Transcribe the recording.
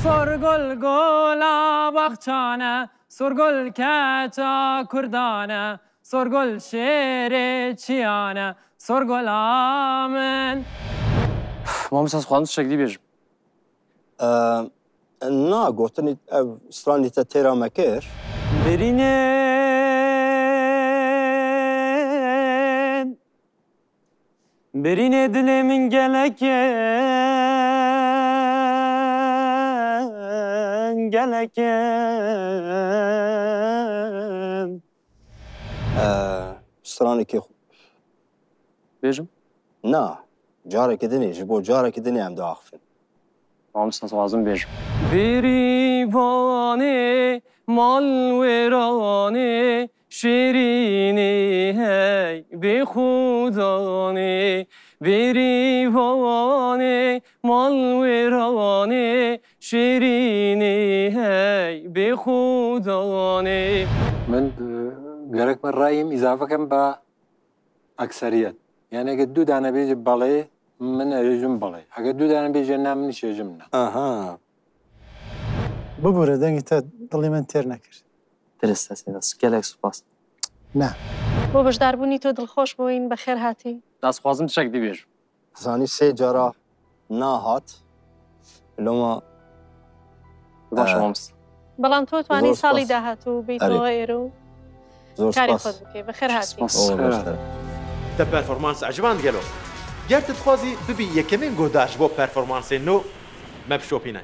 سرگل گلا بخچانه سرگل کچا کردانه سرگل شیر چیانه سرگل آمن ما مثلا خواهند شکلی بیشم نه گفتنی سترانی تا تیرا مکر برینه دلمین گلکن سترانی که بیشم؟ نه جاره که دنی جبو جاره که دنی هم داخفن ما مثلا لازم بیشم بریوانه مال ویرانه شیرینی هی به خودانه بریوانه مال ویرانه شیرینی هی به خودانه من گرک من رأیم اضافه کم با اکثریت یعنی اگه دو دانه بیج باله من اجم باله اگه دو دانه بیج نه من نیش اجم نه آها بگوره دنگی تا دلی من تیر نکرد درسته سیداست گلک سپاس نه بۆ بەشداربوونی تۆ دڵخۆش بووین بەخێر هاتی دست خوازم شکلی بیشم زانی سه جاره نهات لما باشه ما مثلا بەڵام تۆ توانی زۆر ساڵی سپاس. داهاتوو بیتەوە ئەرێ. ئێرە و زور کاری سپاس خۆت بکەی بەخێر هاتی تا پرفورمانس عجبان گەلۆ گەر تتخوازی ببی یەکەمین گۆداش بۆ پەرفۆرمانسێ نۆ مەبشۆپینە